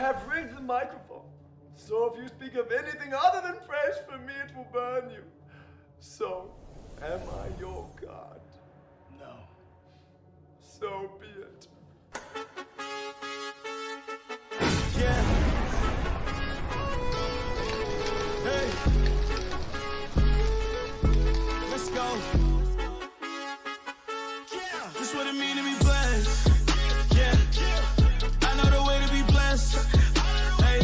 have rigged the microphone. So if you speak of anything other than fresh, for me it will burn you. So, am I your God? No. So be it. Yeah. Hey. Let's go. Yeah. This what it mean to be blessed. Yeah. I know the way to be blessed. Hey.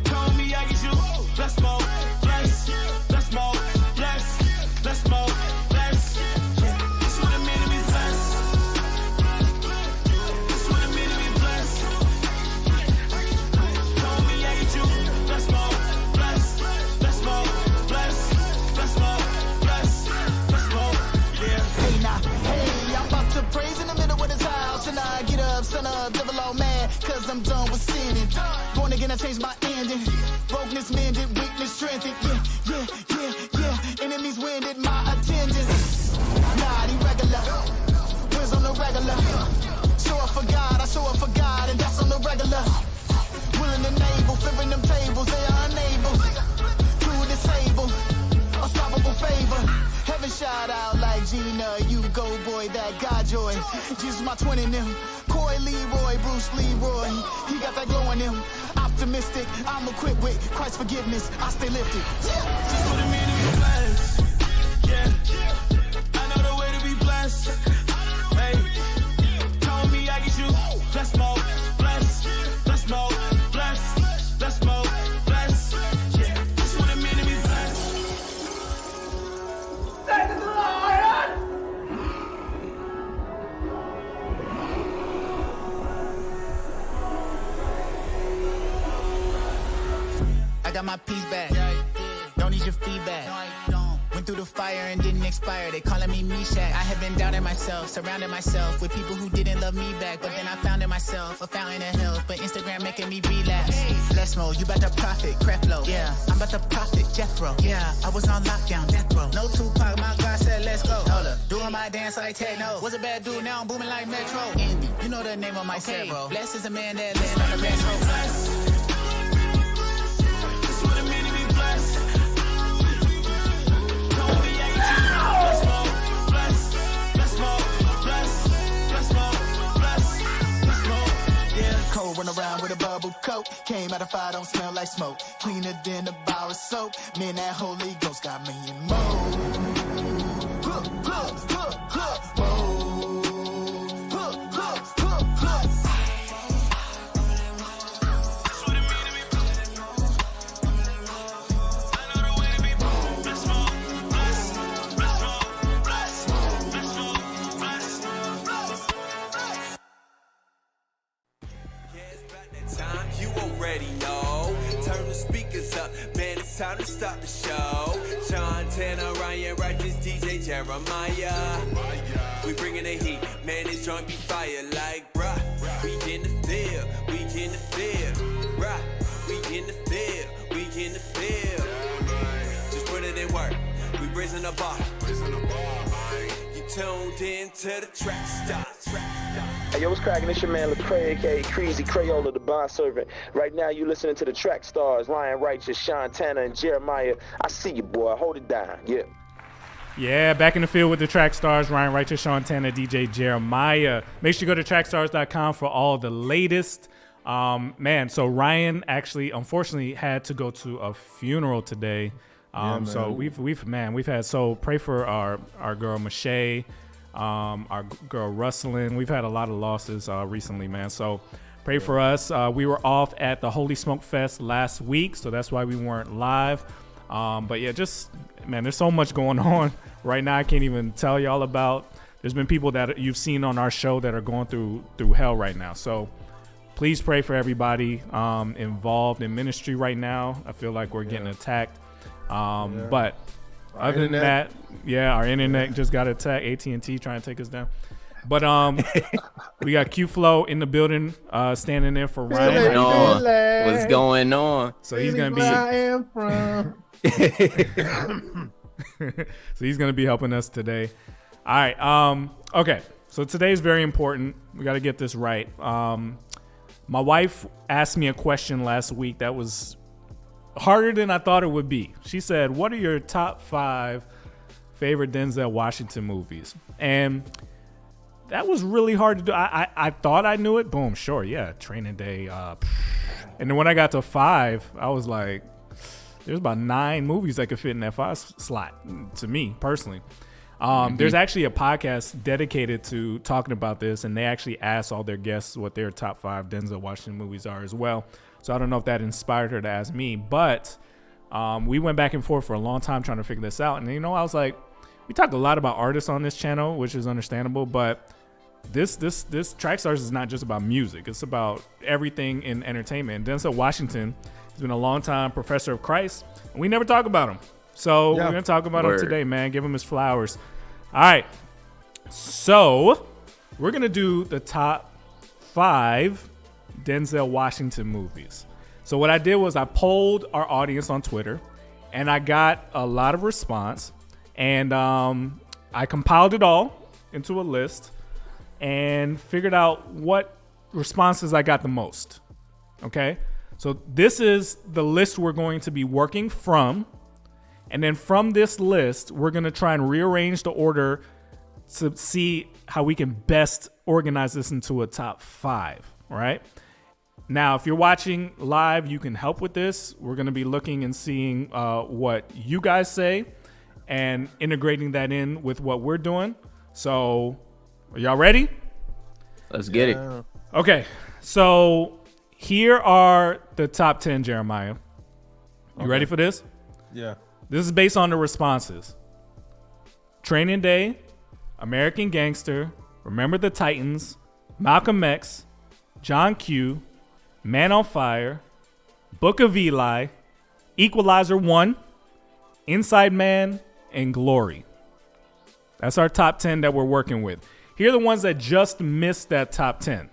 Told me I get you. Bless more. Bless. Bless more. Bless. Bless more. Bless. This what it mean to be blessed. This what it mean to be blessed. Told me I get you. Bless more. Bless. Bless more. Bless. Bless more. Bless. Bless more. Yeah. Hey now, hey, I'm about to praise in the middle of this house. And I get up, son of devil all mad, cause I'm done with sinning. Born again, I changed my ending. Brokenness mended, weakness strengthened. Yeah. Enemies winded my attendance. Not irregular, wins on the regular. Show up for God, I show up for God, and that's on the regular. Willing and able, flipping them tables, they are unable to disable. Unstoppable favor. Heaven shout out like Gina, you go boy, that God joy. Jesus my twin in them. Coy Leroy, Bruce Leroy. He got that glow in him. Optimistic, I'm equipped with Christ's forgiveness. I stay lifted. This what it mean to be blessed. Yeah. I know the way to be blessed. Hey. Told me I get you. Bless more. Bless. Bless more. Bless. Bless more. Bless. Yeah. This what it mean to be blessed. Say to the Lord! I got my piece back. Don't need your feedback. Went through the fire and didn't expire. They calling me Meshach. I have been doubting myself, surrounding myself with people who didn't love me back. But then I found in myself a fountain of health. But Instagram making me relapse. Bless mo, you about to profit, Creflo. Yeah, I'm about to profit, Jethro. Yeah, I was on lockdown, death row. No Tupac, my God said let's go. Hold up, doing my dance like techno. Was a bad dude, now I'm booming like Metro. Andy, you know the name of my set, bro. Bless is a man that lives on the best road. This what it mean to be blessed. Told me I get you. Bless more. Bless. Bless more. Bless. Bless more. Bless. Bless more. Yeah. Cold run around with a bubble coat. Came out of fire, don't smell like smoke. Cleaner than a bar of soap. Man, that Holy Ghost got me in mode. Time you already know. Turn the speakers up, man, it's time to start the show. Sean Tanner, Ryan Righteous, DJ Jeremiah. We bringing the heat, man, this joint be fire like bruh. We in the field, we in the field, bruh. We in the field, we in the field. Just put it in work, we raising the bar. You tuned in to the Trackstarz. Hey, yo, what's cracking? It's your man Lecrae, aka Crazy Crayola, the bond servant. Right now, you listening to the Trackstarz, Ryan Righteous, Sean Tanner, and Jeremiah. I see you, boy. Hold it down. Yeah. Yeah, back in the field with the Trackstarz, Ryan Righteous, Sean Tanner, DJ Jeremiah. Make sure you go to trackstarz.com for all the latest. Man, so Ryan actually, unfortunately, had to go to a funeral today. So we've had, so pray for our girl Mache, our girl Rustlin. We've had a lot of losses recently, man. So pray for us. We were off at the Holy Smoke Fest last week, so that's why we weren't live. But yeah, just, man, there's so much going on right now. I can't even tell y'all about. There's been people that you've seen on our show that are going through hell right now. So please pray for everybody involved in ministry right now. I feel like we're getting attacked. But other than that, our internet just got attacked. AT&T trying to take us down. But we got Q-Flow in the building, standing there for Ryan. What's going on? So he's gonna be. Where I am from. So he's gonna be helping us today. All right. Okay. So today's very important. We got to get this right. My wife asked me a question last week that was harder than I thought it would be. She said, what are your top 5 favorite Denzel Washington movies? And that was really hard to do. I thought I knew it. Boom, sure, yeah, Training Day. And then when I got to 5, I was like, there's about 9 movies that could fit in that 5 slot, to me, personally. There's actually a podcast dedicated to talking about this, and they actually asked all their guests what their top 5 Denzel Washington movies are as well. So I don't know if that inspired her to ask me, but we went back and forth for a long time trying to figure this out. And, I was like, we talk a lot about artists on this channel, which is understandable, but this Trackstarz is not just about music. It's about everything in entertainment. And Denzel Washington has been a long-time professor of Christ, and we never talk about him. So we're going to talk about him today, man. Give him his flowers. All right. So we're going to do the top 5 Denzel Washington movies. So what I did was I polled our audience on Twitter, and I got a lot of response. And I compiled it all into a list and figured out what responses I got the most. Okay? So this is the list we're going to be working from. And then from this list, we're going to try and rearrange the order to see how we can best organize this into a top 5. All right. Now, if you're watching live, you can help with this. We're going to be looking and seeing what you guys say and integrating that in with what we're doing. So are y'all ready? Let's get it. Okay. So here are the top 10, Jeremiah. You ready for this? Yeah. This is based on the responses. Training Day, American Gangster, Remember the Titans, Malcolm X, John Q, Man on Fire, Book of Eli, Equalizer 1, Inside Man, and Glory. That's our top 10 that we're working with. Here are the ones that just missed that top 10.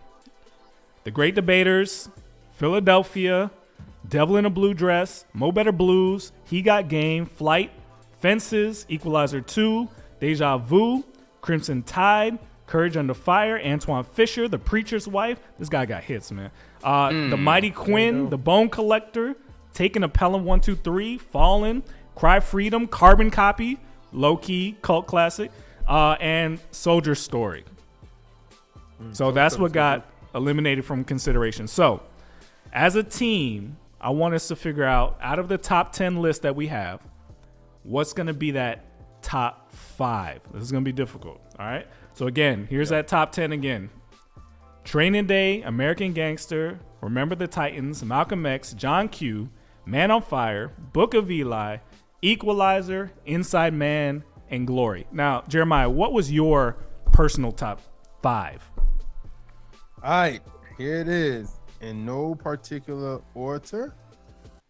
The Great Debaters, Philadelphia, Devil in a Blue Dress, Mo Better Blues, He Got Game, Flight, Fences, Equalizer 2, Deja Vu, Crimson Tide, Courage Under Fire, Antoine Fisher, The Preacher's Wife. This guy got hits, man. The Mighty Quinn, The Bone Collector, Taking a Pelham 1, 2, 3, Fallen, Cry Freedom, Carbon Copy, Low Key, cult classic, and Soldier Story. So that's what got eliminated from consideration. So as a team, I want us to figure out of the top 10 list that we have, what's going to be that top 5. This is going to be difficult. All right. So again, here's that top 10 again. Training Day, American Gangster, Remember the Titans, Malcolm X, John Q, Man on Fire, Book of Eli, Equalizer, Inside Man, and Glory. Now, Jeremiah, what was your personal top 5? All right, here it is. In no particular order,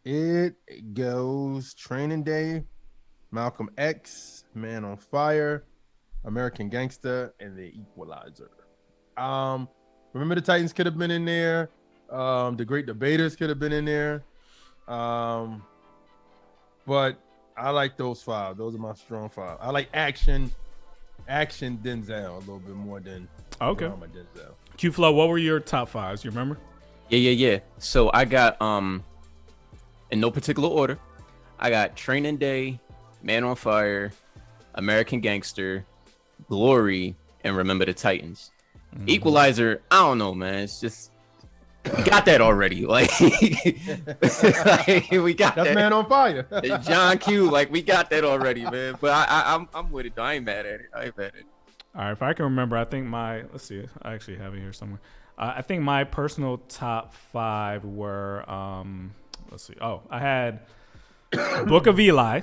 it goes Training Day, Malcolm X, Man on Fire, American Gangster, and The Equalizer. Remember the Titans could have been in there. The Great Debaters could have been in there. But I like those 5. Those are my strong 5. I like action Denzel a little bit more than drama Denzel. Q-Flow, what were your top 5s? You remember? Yeah. So I got in no particular order. I got Training Day, Man on Fire, American Gangster, Glory, and Remember the Titans. Equalizer, I don't know, man. It's just we got that already. Like, we got That's that. Man on Fire. John Q, like we got that already, man. But I'm with it though. I ain't mad at it. All right, if I can remember, I think let's see, I actually have it here somewhere. I think my personal top 5 were, let's see. Oh, I had Book of Eli,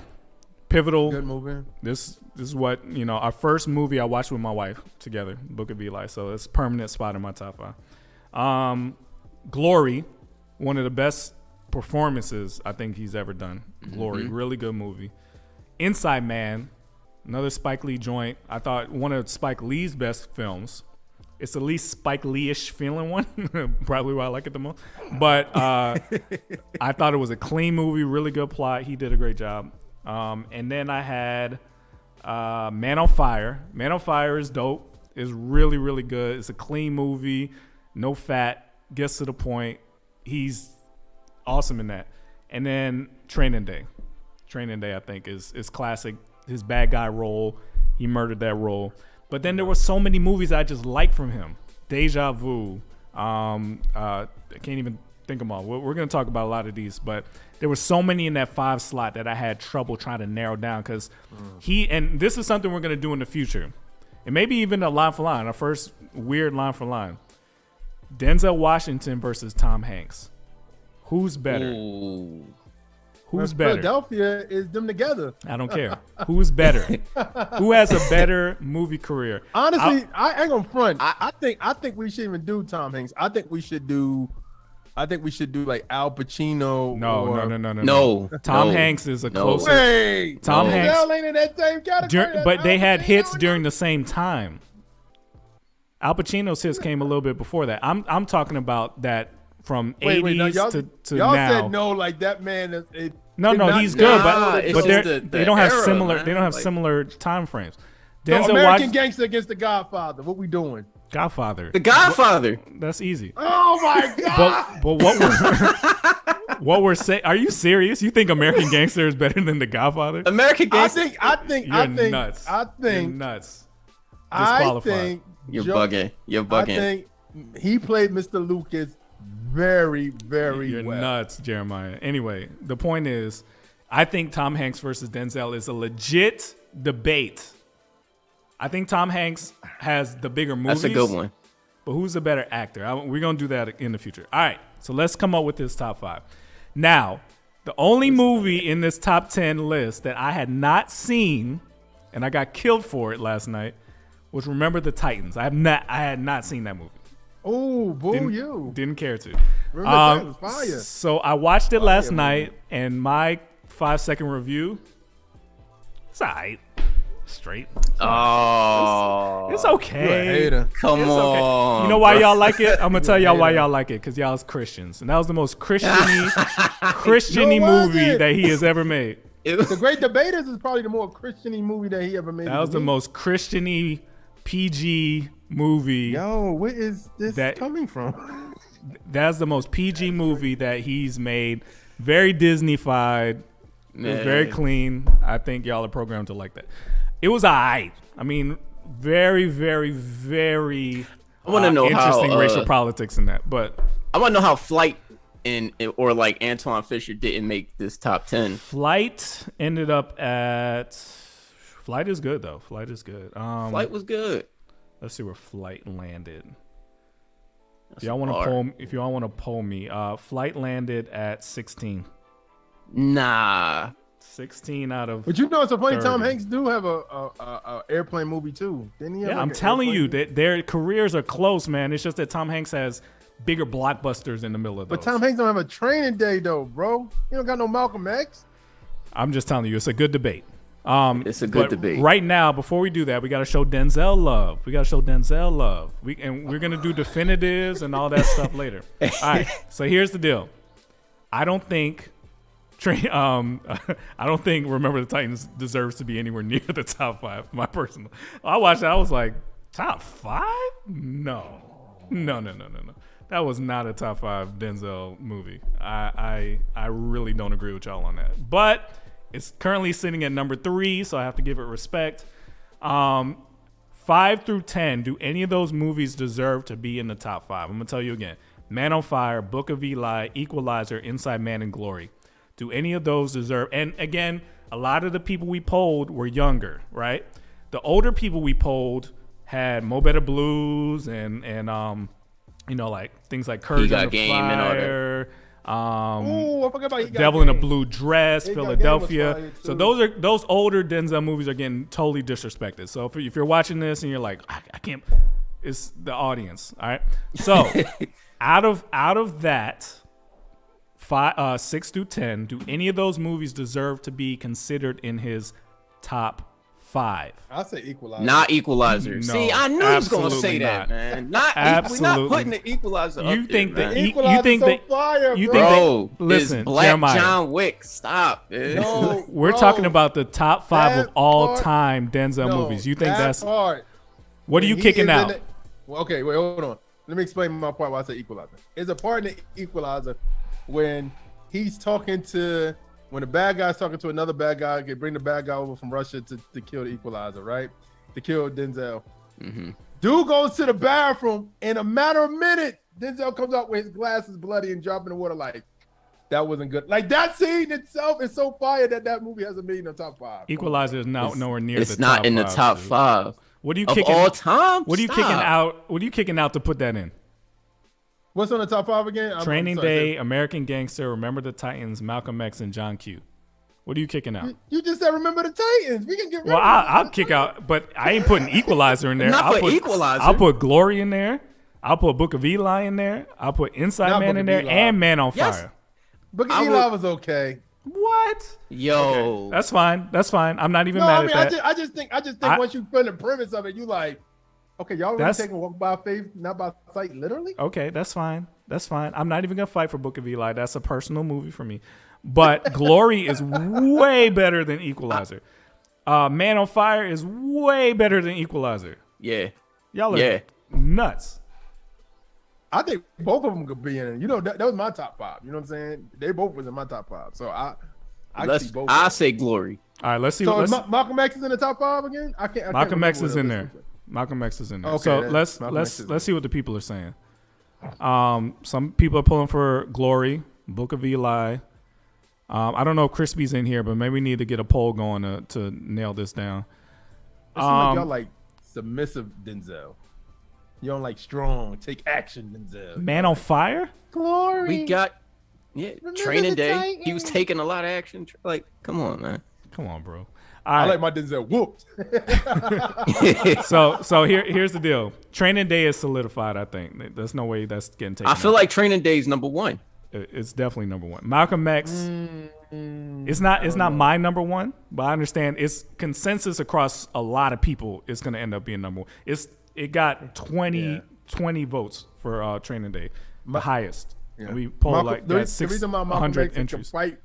pivotal. Good movie. This is what, our first movie I watched with my wife together, Book of Eli. So it's a permanent spot in my top 5. Glory, one of the best performances I think he's ever done. Glory, really good movie. Inside Man, another Spike Lee joint. I thought one of Spike Lee's best films. It's the least Spike Lee-ish feeling one. Probably why I like it the most. But I thought it was a clean movie, really good plot. He did a great job. And then I had Man on Fire. Man on Fire is dope. It's really, really good. It's a clean movie. No fat. gets to the point. He's awesome in that. And then Training Day. Training Day, I think, is classic. His bad guy role. He murdered that role. But then there were so many movies I just liked from him. Deja Vu. I can't even think of them all. We're going to talk about a lot of these, but there were so many in that 5 slot that I had trouble trying to narrow down because and this is something we're going to do in the future. And maybe even a line for line, our first weird line for line. Denzel Washington versus Tom Hanks. Who's better? Ooh. Who's better? Philadelphia is them together. I don't care. Who's better? Who has a better movie career? Honestly, I ain't gonna front. I think we shouldn't even do Tom Hanks. I think we should do like Al Pacino. No. Tom Hanks is a closer. Wait, Tom Hanks ain't in that same category. but they had hits during the same time. Al Pacino's hits came a little bit before that. I'm talking about that from 80s to y'all now. Said no, like that man is. No, he's good, but the they don't have era, similar. man. They don't have Like, similar time frames. So American Gangster against The Godfather. What we doing? Godfather. The Godfather. That's easy. Oh my God! But what we're saying? Are you serious? You think American Gangster is better than The Godfather? American Gangster. I think. You're nuts. You're nuts. Disqualified. You're bugging. You're bugging. I think he played Mr. Lucas very, very You're well. nuts, Jeremiah. Anyway, the point is, I think Tom Hanks versus Denzel is a legit debate. I think Tom Hanks has the bigger movies. That's a good one. But who's the better actor? We're going to do that in the future. All right, so let's come up with this top 5. Now, the only movie in this top 10 list that I had not seen, and I got killed for it last night, was Remember the Titans. I had not seen that movie. Oh, boo Didn't care to. Remember the Titans, fire. So I watched it last night, and my 5-second review, it's all right. Straight. Oh. It's okay. You're a hater. Come It's okay. on. You know why bro. y'all like it? I'm gonna tell y'all why y'all like it, because y'all is Christians, and that was the most Christiany No, it movie wasn't. that he has ever made. The Great Debaters is probably the more Christian-y movie that he ever made. That was the most Christiany PG movie. Yo, where is this coming from? That's the most PG movie that he's made. Very Disney-fied. It was very clean. I think y'all are programmed to like that. It was alright. I mean, very, very, very I want to know interesting how, racial politics in that. But I want to know how Flight or like Antoine Fisher didn't make this top 10. Flight ended up at. Flight is good though. Flight is good. Flight was good. Let's see where Flight landed. That's If y'all want hard. to poll me, Flight landed at 16. Nah. 16 out of. But you know, it's so funny. 30. Tom Hanks do have a airplane movie too. Didn't he? Have Yeah, like I'm an telling you airplane? that their careers are close, man. It's just that Tom Hanks has bigger blockbusters in the middle of those. But Tom Hanks don't have a Training Day though, bro. He don't got no Malcolm X. I'm just telling you, it's a good debate. It's a good debate. Right now, before we do that, we got to show Denzel love. We're gonna do definitives and all that stuff later. All right. So here's the deal. I don't think Remember the Titans deserves to be anywhere near the top 5. My personal. I watched it. I was like, top 5? No. That was not a top 5 Denzel movie. I really don't agree with y'all on that. But it's currently sitting at number 3, so I have to give it respect. 5 through 10, do any of those movies deserve to be in the top 5? I'm going to tell you again. Man on Fire, Book of Eli, Equalizer, Inside Man and Glory. Do any of those deserve? And again, a lot of the people we polled were younger, right? The older people we polled had Mo Better Blues and like things like Courage Got Under Game and all that. Fire. Oh, I forgot about He Got Devil in a Game. Blue Dress, He Got Game was Philadelphia. fire, So too. those older Denzel movies are getting totally disrespected. So if you're watching this and you're like, I can't, it's the audience. All right. So out of that, 6 through 10, do any of those movies deserve to be considered in his top 5? I say Equalizer. Not Equalizer. No, See, I knew he was gonna say absolutely that, not. man. Not Absolutely. We're not putting the Equalizer. You up think there, that man. you Equalizer's think so that fire, you bro. think Bro, that, listen, it's Black Jeremiah, John Wick. Stop. Man. No, we're bro. talking about the top 5 of That all part- time Denzel No, movies. You think that that's part. what are you When he kicking is in out? the- Well, okay, wait, hold on. let me explain my part why I say Equalizer. It's a part in the Equalizer when he's talking to, when the bad guy's talking to another bad guy, they bring the bad guy over from Russia to kill the Equalizer, right? To kill Denzel. Mm-hmm. Dude goes to the bathroom. In a matter of minutes, Denzel comes out with his glasses bloody and dropping the water like, that wasn't good. Like, that scene itself is so fire that movie hasn't made in the top 5. Equalizer is nowhere near the top 5. It's not in the top 5. What are you of kicking all time? What are you kicking out? What are you kicking out to put that in? What's on the top 5 again? Training Day, American Gangster, Remember the Titans, Malcolm X, and John Q. What are you kicking out? You just said Remember the Titans. We can get rid well, of I'll kick out, but I ain't putting Equalizer in there. Not I'll for put Equalizer. I'll put Glory in there. I'll put Book of Eli in there. I'll put Inside Not Man Book in of there Eli. and Man on Yes. Fire. Book I of Eli would- was okay. What? Yo. That's fine. That's fine. I'm not even No, mad I mean, at that. I just think I- once you put the premise of it, you like, okay, y'all really That's- taking walk by faith, not by sight, literally? Okay, that's fine. That's fine. I'm not even gonna fight for Book of Eli. That's a personal movie for me. But Glory is way better than Equalizer. Man on Fire is way better than Equalizer. Yeah. Y'all are Yeah. nuts. I think both of them could be in it. You know, that was my top 5. You know what I'm saying? They both was in my top 5. So I see both. I say Glory. All right, let's see. So let's, Malcolm X is in the top 5 again? I can't. Malcolm X remember is what in it there. was. Malcolm X is in there. Okay, So then let's Malcolm X is let's see what the people are saying. Some people are pulling for Glory, Book of Eli. I don't know if Crispy's in here, but maybe we need to get a poll going to nail this down. It seems like y'all like submissive Denzel. You don't like strong, take action Denzel. Man on Fire? Glory. We got Training the Day. Titans. He was taking a lot of action. Like, come on, man. Come on, bro. All I right. like my Denzel whooped. So here's the deal. Training Day is solidified, I think. There's no way that's getting taken I feel out. like Training Day is number 1. It's definitely number 1. Malcolm X. It's not my number 1, but I understand it's consensus across a lot of people. It's gonna end up being number 1. It got 20 votes for Training Day, the highest. Yeah. And we polled Malcolm- like the that's reason why Malcolm 600 X can entries. fight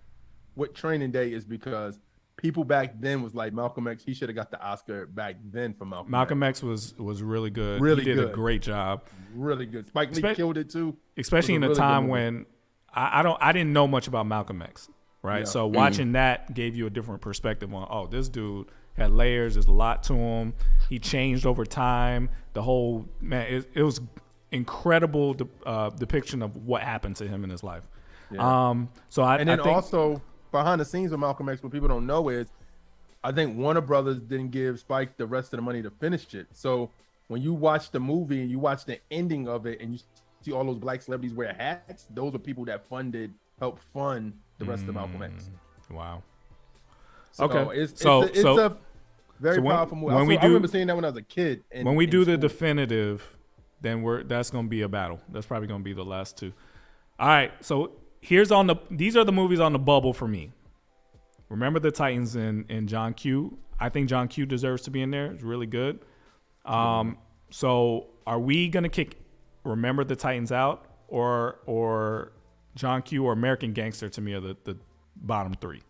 with Training Day is because people back then was like Malcolm X. He should have got the Oscar back then for Malcolm X was really good. Really he did a good. great job, Really good. Spike Lee killed it too. especially in It a was a really time good movie. when I didn't know much about Malcolm X, right? Yeah. So watching that gave you a different perspective on, this dude had layers. There's a lot to him. He changed over time. The whole it was incredible depiction of what happened to him in his life. Yeah. So I And then think, also behind the scenes of Malcolm X, what people don't know is, I think Warner Brothers didn't give Spike the rest of the money to finish it. So when you watch the movie and you watch the ending of it, and you see all those black celebrities wear hats, those are people that helped fund the rest of Malcolm X. wow. So Okay. it's So- a very so when- powerful movie. when we I do- remember seeing that when I was a kid. When we do the school. definitive, then that's gonna be a battle. That's probably gonna be the last two. All right, so these are the movies on the bubble for me. Remember the Titans and John Q. I think John Q deserves to be in there. It's really good. So are we gonna kick Remember the Titans out, or John Q or American Gangster to me are the bottom 3?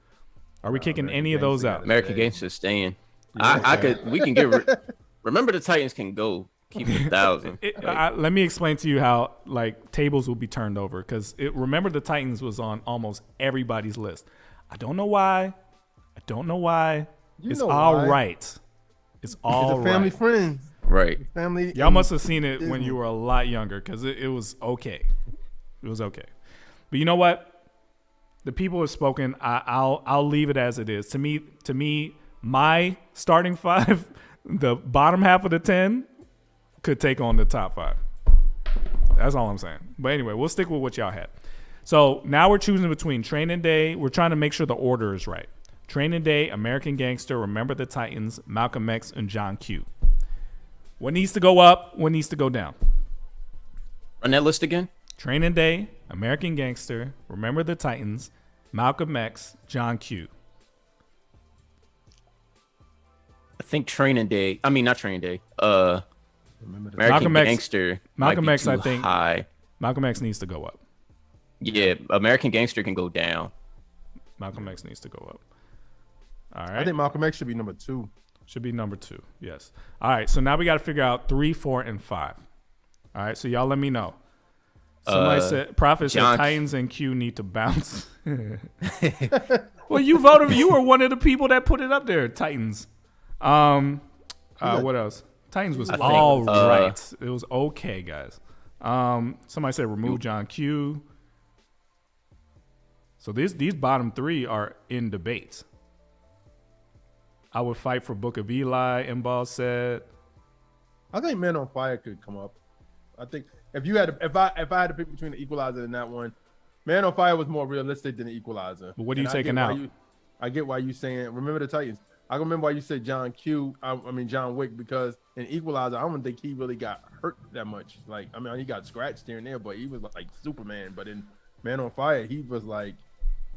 Are we kicking any of those out? American Gangster staying. We can get Remember the Titans can go. Keep it 1,000. Let me explain to you how like tables will be turned over, because Remember the Titans was on almost everybody's list. I don't know why. You It's know all why. right. It's all It's a family right. friend. Right. Family. Y'all must have seen it when you were a lot younger, because it was okay. It was okay. But you know what? The people have spoken. I'll leave it as it is. To me, my starting 5, the bottom half of the 10 could take on the top 5. That's all I'm saying. But anyway, we'll stick with what y'all had. So now we're choosing between Training Day. We're trying to make sure the order is right. Training Day, American Gangster, Remember the Titans, Malcolm X, and John Q. What needs to go up? What needs to go down? Run that list again. Training Day, American Gangster, Remember the Titans, Malcolm X, John Q. I think Training Day. I mean, not Training Day. American Malcolm X- Gangster. Malcolm might be X, too I think- high. Malcolm X needs to go up. Yeah, American Gangster can go down. Malcolm X needs to go up. All I right. think Malcolm X should be number 2. Should be number 2. Yes. All right. So now we got to figure out 3, 4, and 5. All right, so y'all let me know. Somebody said, Prophet said Titans and Q need to bounce. Well, you voted. You were one of the people that put it up there, Titans. What else? Titans was all right. It was okay, guys. Somebody said remove John Q. So these bottom three are in debate. I would fight for Book of Eli, Mball said. I think Man on Fire could come up. I think if I had to pick between the Equalizer and that one, Man on Fire was more realistic than the Equalizer. But what are you taking out? I get why you saying Remember the Titans. I remember why you said John Wick, because in Equalizer, I don't think he really got hurt that much. Like, I mean, he got scratched here and there, but he was like Superman. But in Man on Fire, he was like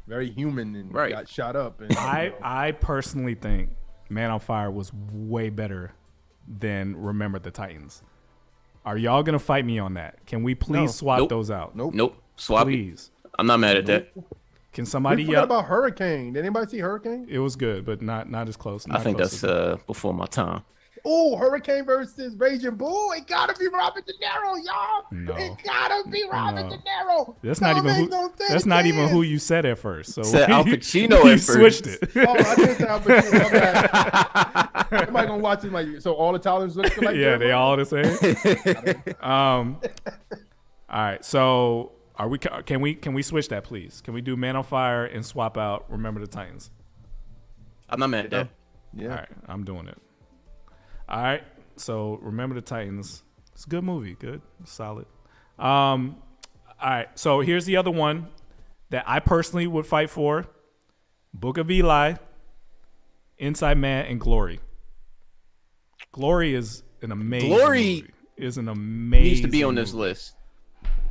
very human and got shot up. And I personally think Man on Fire was way better than Remember the Titans. Are y'all gonna fight me on that? Can we please swap those out? Nope. Swap. Please. I'm not mad at that. Can somebody yell about Hurricane? Did anybody see Hurricane? It was good, but not as close. I think that's before my time. Oh, Hurricane versus Raging Bull. It gotta be Robert De Niro, y'all. No. It gotta be Robert De Niro. That's not even who you said at first. So said Al Pacino at first. Switched it. Oh, I did say Al Pacino. Everybody gonna watch it like so. All Italians look like yeah, they all the same. All right, so are we? Can we switch that, please? Can we do Man on Fire and swap out Remember the Titans? I'm not mad at that. Yeah. All right, I'm doing it. All right, so Remember the Titans. It's a good movie, good, solid. All right, so here's the other one that I personally would fight for: Book of Eli, Inside Man, and Glory. Glory is an amazing movie. Is an amazing needs to be on this movie. list.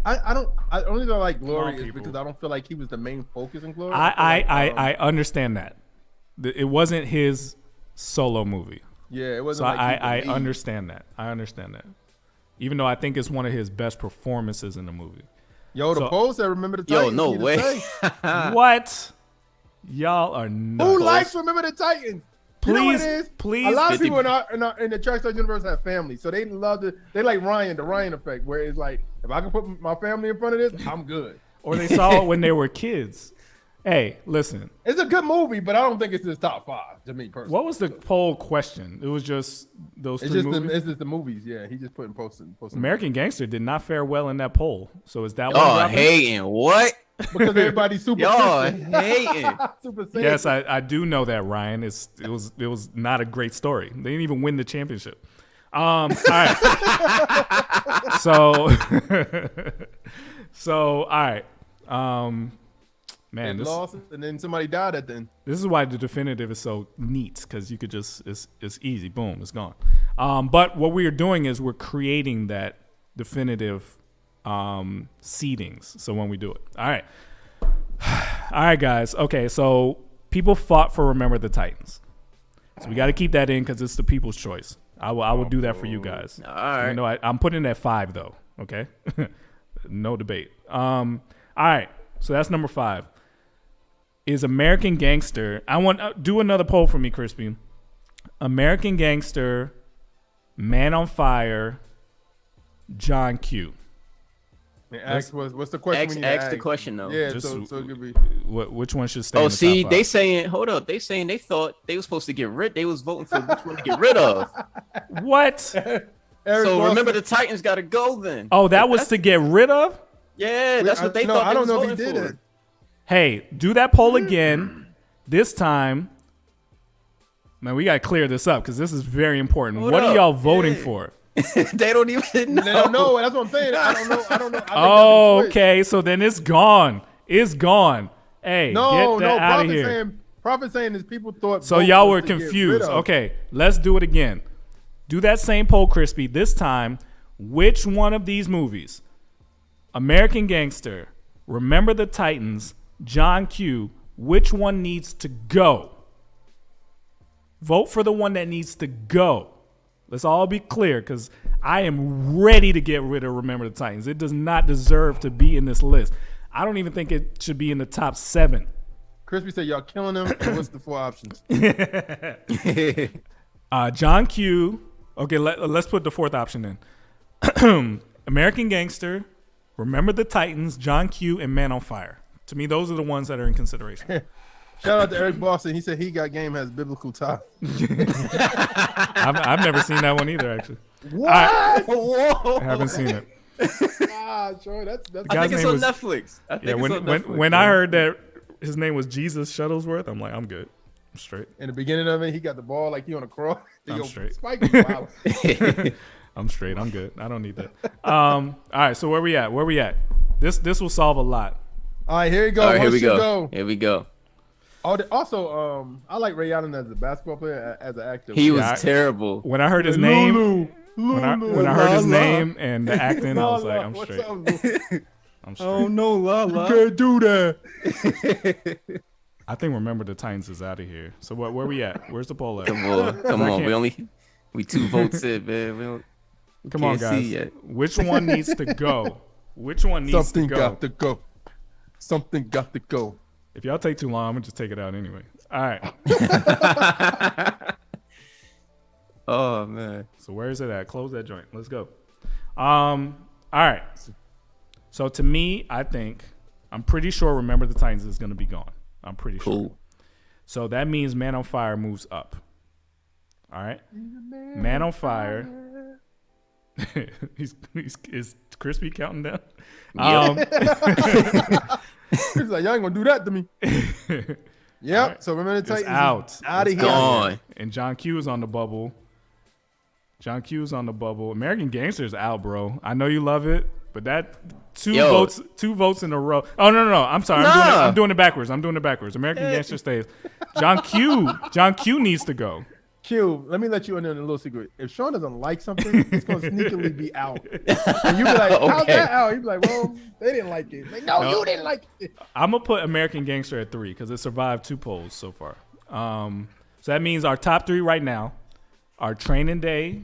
I only don't like Glory is because I don't feel like he was the main focus in Glory. I understand that. It wasn't his solo movie. Yeah, it So wasn't. I understand that. I understand that. Even though I think it's one of his best performances in the movie. Yo, the poll said Remember the Titans. Yo, no way. What? Y'all are nuts. Who likes Remember the Titans? Please, you know what it is? please. A lot of people in the Trackstarz Universe have families, so they love it. They like Ryan, the Ryan effect, where it's like, if I can put my family in front of this, I'm good. Or they saw it when they were kids. Hey, listen. It's a good movie, but I don't think it's his top 5 to me personally. What was the poll question? It was just those three movies? It's just the movies, yeah. He just putting posting. American Gangster did not fare well in that poll. So is that one? Oh, hating what? Because everybody's super. Y'all hating. Super yes, I do know that, Ryan. It was not a great story. They didn't even win the championship. All right. So all right. Man, this lost, and then somebody died at the end. This is why the definitive is so neat, because you could just it's easy, boom, it's gone. But what we are doing is we're creating that definitive seedings. So when we do it, all right, guys. Okay, so people fought for Remember the Titans, so we got to keep that in because it's the people's choice. I will do that for you guys. All right. You know, I'm putting it at 5 though. Okay, no debate. All right, so that's number 5. Is American Gangster. I want do another poll for me, Crispy. American Gangster, Man on Fire, John Q. What's the question? Ask the question though. Yeah, so it could be. Which one should stay? Oh, in the see, top 5? they saying, hold up. They saying they thought they was supposed to get rid. They was voting for which one to get rid of. What? So Remember the Titans got to go then. Oh, that was to get rid of? Yeah, that's what they thought. I don't they know was if he voting did for. it. Hey, do that poll again. This time, man, we gotta clear this up because this is very important. Hold what up. are y'all voting for? They don't even know. They don't know. That's what I'm saying. I don't know. Oh, okay. So then it's gone. It's gone. Hey, get that out of here. Prophet saying is people thought. So y'all were confused. Okay, let's do it again. Do that same poll, Crispy. This time, which one of these movies, American Gangster, Remember the Titans, John Q, which one needs to go? Vote for the one that needs to go. Let's all be clear, because I am ready to get rid of Remember the Titans. It does not deserve to be in this list. I don't even think it should be in the top 7. Crispy said y'all killing him. What's the 4 options? John Q. Okay, let's put the 4th option in. American Gangster, Remember the Titans, John Q, and Man on Fire. To me, those are the ones that are in consideration. Shout out to Eric Boston. He said He Got Game has biblical ties. I've never seen that one either, actually. What? I haven't seen it. Nah, Troy, that's I think it's on Netflix. When I heard that his name was Jesus Shuttlesworth, I'm like, I'm good. I'm straight. in the beginning of it. He got the ball like he on a cross. I'm straight. Spike is wild. I'm straight. I'm good. I don't need that. All right. So where we at? This will solve a lot. All right, here you go. All right, here we Once you go. Here we go. Also, I like Ray Allen as a basketball player, as an actor. He was terrible. When I heard his name, when I heard his name and the acting, I was like, I'm straight. I'm straight. Oh no, Lala. You can't do that. I think Remember the Titans is out of here. So where we at? Where's the poll at? Come on. We 2 votes in, man. Come on, guys. Which one needs to go? Which one needs Something to go? got to go. Something got to go. If y'all take too long, I'm gonna just take it out anyway. All right. Oh man. So where is it at? Close that joint. Let's go. All right. So to me, I'm pretty sure Remember the Titans is gonna be gone. I'm pretty sure. So that means Man on Fire moves up. All right. Man on Fire. Is Crispy counting down? He's like, y'all ain't gonna do that to me. Yep. Right. So Remember the Titans out of here. Gone. And John Q is on the bubble. American Gangster is out, bro. I know you love it, but that two votes in a row. Oh no. I'm sorry. I'm doing it backwards. American Gangster stays. John Q needs to go. Q, let me let you in on a little secret. If Sean doesn't like something, it's gonna sneakily be out. And you be like, how's that out? He'd be like, well, they didn't like it. Like, no, you didn't like it. I'm gonna put American Gangster at 3 because it survived 2 polls so far. So that means our top 3 right now are Training Day,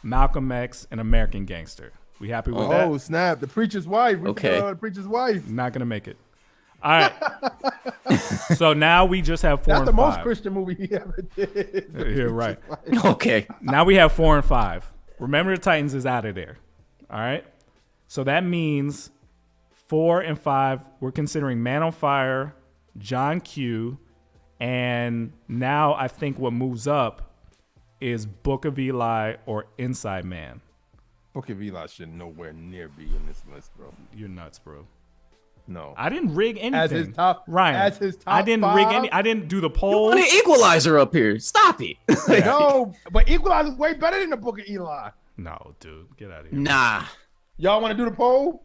Malcolm X, and American Gangster. We happy with that? Oh snap! The Preacher's Wife. Okay. Preacher's Wife. Not gonna make it. All right. So now we just have 4 and 5. That's the most Christian movie he ever did. Yeah, right. Okay. Now we have 4 and 5. Remember the Titans is out of there. All right. So that means 4 and 5, we're considering Man on Fire, John Q, and now I think what moves up is Book of Eli or Inside Man. Book of Eli should nowhere near be in this list, bro. You're nuts, bro. No, I didn't rig anything. As his top, Ryan. As his top I didn't 5? rig any. I didn't do the poll. You want an equalizer up here? Stop it. No, but Equalizer is way better than the Book of Eli. No, dude, get out of here. Nah. Y'all want to do the poll?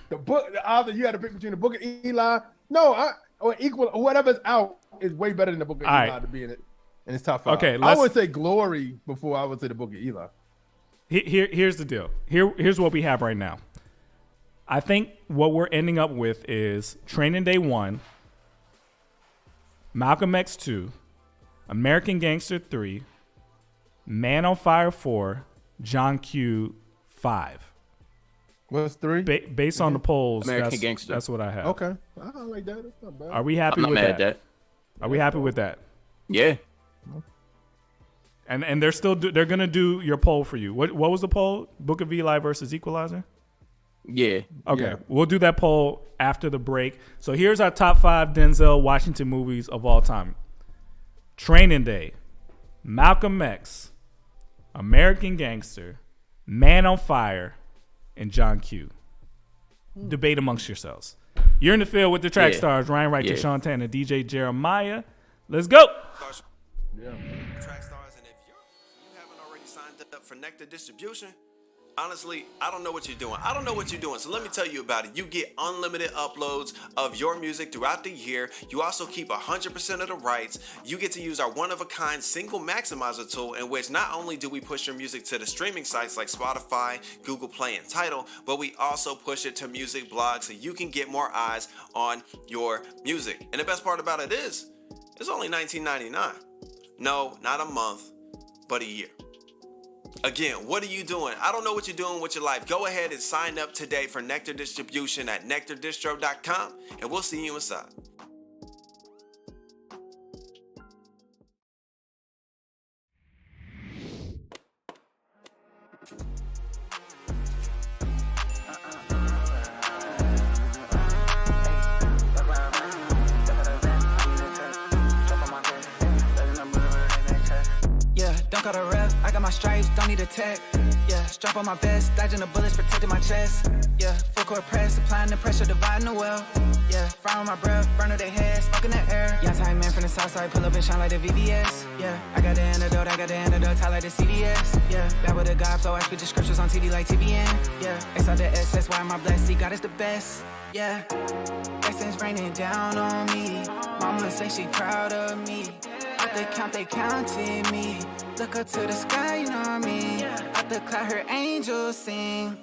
The book, either you had to pick between the Book of Eli. No, or equal, whatever's out is way better than the Book of Eli to be in it. In his top 5. Okay, I would say Glory before I would say the Book of Eli. Here's the deal. Here's what we have right now. I think what we're ending up with is Training Day 1, Malcolm X 2, American Gangster 3, Man on Fire 4, John Q 5. What's 3? Based on the polls, American Gangster. That's what I have. Okay, I like that. That's not bad. Are we happy I'm not with mad at that? that. Are we happy with that? Yeah. And they're still they're gonna do your poll for you. What was the poll? Book of Eli versus Equalizer? Yeah. Okay, Yeah. We'll do that poll after the break. So here's our top 5 Denzel Washington movies of all time. Training Day, Malcolm X, American Gangster, Man on Fire, and John Q. Debate amongst yourselves. You're in the field with the track stars, Ryan Wright, Sean Tanner, DJ Jeremiah. Let's go. Yeah. Trackstarz, and if you haven't already signed up for Nectar distribution, honestly, I don't know what you're doing. So let me tell you about it. You get unlimited uploads of your music throughout the year. You also keep 100% of the rights. You get to use our one-of-a-kind single maximizer tool, in which not only do we push your music to the streaming sites like Spotify, Google Play, and Tidal, but we also push it to music blogs so you can get more eyes on your music. And the best part about it is, it's only $19.99. No, not a month, but a year. Again, what are you doing? I don't know what you're doing with your life. Go ahead and sign up today for Nectar distribution at nectardistro.com, and we'll see you inside. call the rep. I got my stripes, don't need a tech. Yeah, strap on my vest, dodging the bullets, protecting my chest. Yeah, full court press, applying the pressure, dividing the well. Yeah, frying on my breath, burning their head, smoking the air. Young tight man from the south side, pull up and shine like the VVS. Yeah, I got the antidote, tie like the CDS. Yeah, back with the God, so I spit the scriptures on TD like TBN. Yeah, X out the SS, why my blessed, God is the best. Yeah, blessings raining down on me. Mama say she proud of me. Out the count, they counted me. Look up to the sky, you know what I mean? Out the cloud, her angels sing.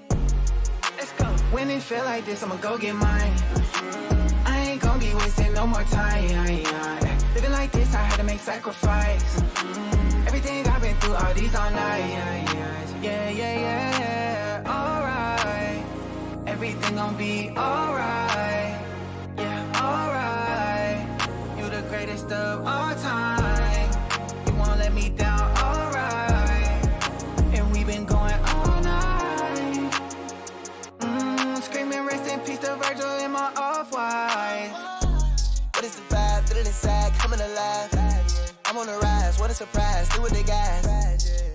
Let's go. When it feel like this, I'ma go get mine. I ain't gon' be wasting no more time. Living like this, I had to make sacrifice. Everything I've been through, all these all night. Yeah. Alright. Everything gon' be alright. Yeah, alright. You the greatest of all time. You won't let me down, alright. And we been going all night. Screaming rest in peace to Virgil in my off-white. What is the vibe? Feel it inside, coming alive. I'm on the rise, what a surprise. Do what they got.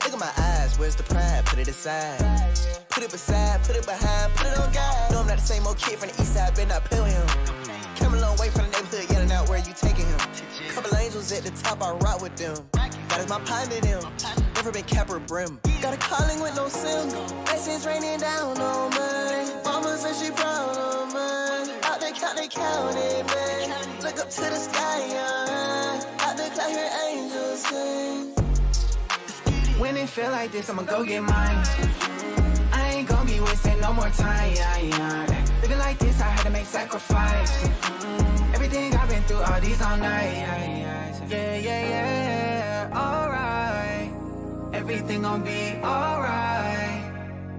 Look at my eyes, where's the pride? Put it aside. Put it beside, put it behind, put it on God. No, I'm not the same old kid from the east side, better not play with him. Come a long way from the neighborhood, yelling out where you taking him. Couple angels at the top, I rock with them. God is my partner, them. Never been cap or brim. Got a calling with no sim. Blessings raining down on me. Mama said she proud of me. Out they counted me. Look up to the sky, out the cloud, hear angels sing. When it feel like this, I'ma go get mine. I ain't gon' be wasting no more time. Living like this, I had to make sacrifice. Everything I've been through, all these all night. Yeah. Alright. Everything gon' be alright.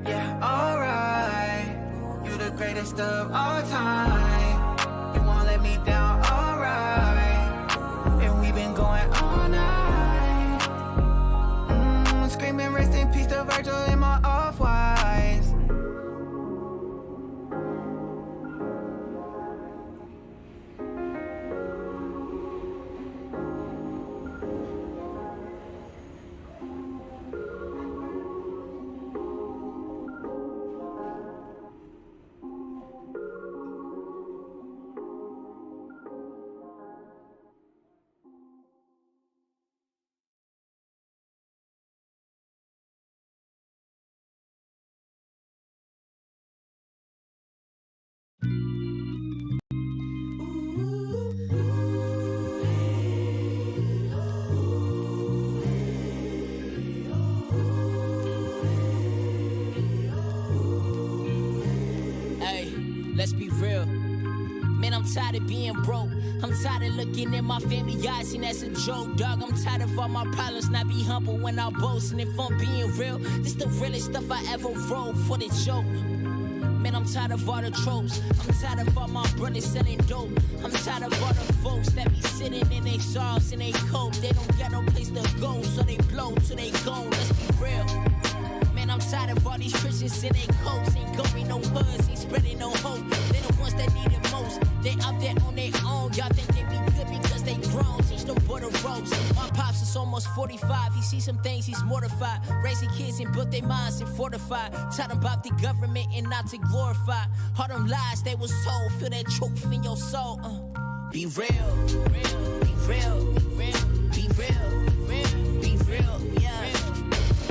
Yeah, alright. You the greatest of all time. You won't let me down, alright. And we been going all night. Screaming rest in peace to Virgil in my off-whites. Let's be real. Man, I'm tired of being broke. I'm tired of looking at my family eyes and that's a joke, dog. I'm tired of all my problems, not be humble when I boast. And if I'm being real, this the realest stuff I ever wrote for the joke. Man, I'm tired of all the tropes. I'm tired of all my brothers selling dope. I'm tired of all the folks that be sitting in their sorrows and they cope. They don't got no place to go, so they blow till they go. Let's be real. Man, I'm tired of all these Christians in their coats. Ain't going no hoods, ain't spreading no hope. They the ones that need it most. They out there on their own. Y'all think they be good because they grown. Teach them boy the ropes. My pops is almost 45. He sees some things, he's mortified. Raising kids and built their minds and fortified. Taught them about the government and not to glorify. All them lies they was told. Feel that truth in your soul. Be real. Be real. Be real. Be real. Yeah.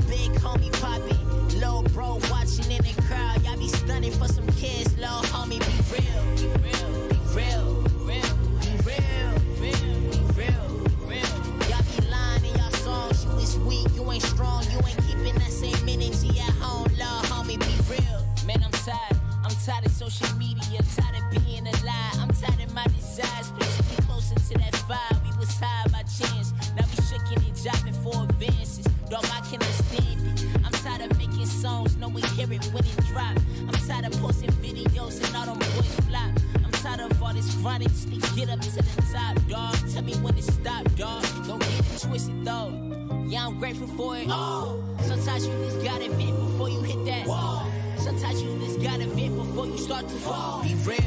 Big homie Poppy. Low bro watching in the crowd. Y'all be stunning for some kids. Low homie, be real. Be real. Y'all be lying in y'all songs. You is weak, you ain't strong. You ain't keeping that same energy at home. Low homie, be real. Man, I'm tired. I'm tired of social media. Tired of being a lie. I'm tired of my desires. Pushing me closer to that vibe. We was high by chance. Now we shaking and jiving for advances. Dog, I can understand it. I'm tired of making songs, no one hear it when it drop. I'm tired of posting videos and all them boys flop. I'm tired of all this grinding just to get up to the top, dog. Tell me when to stop, dog. Don't get it twisted, though. Yeah, I'm grateful for it. Oh, sometimes you just gotta vent before you hit that wall. Sometimes you just gotta vent before you start to fall. Be real.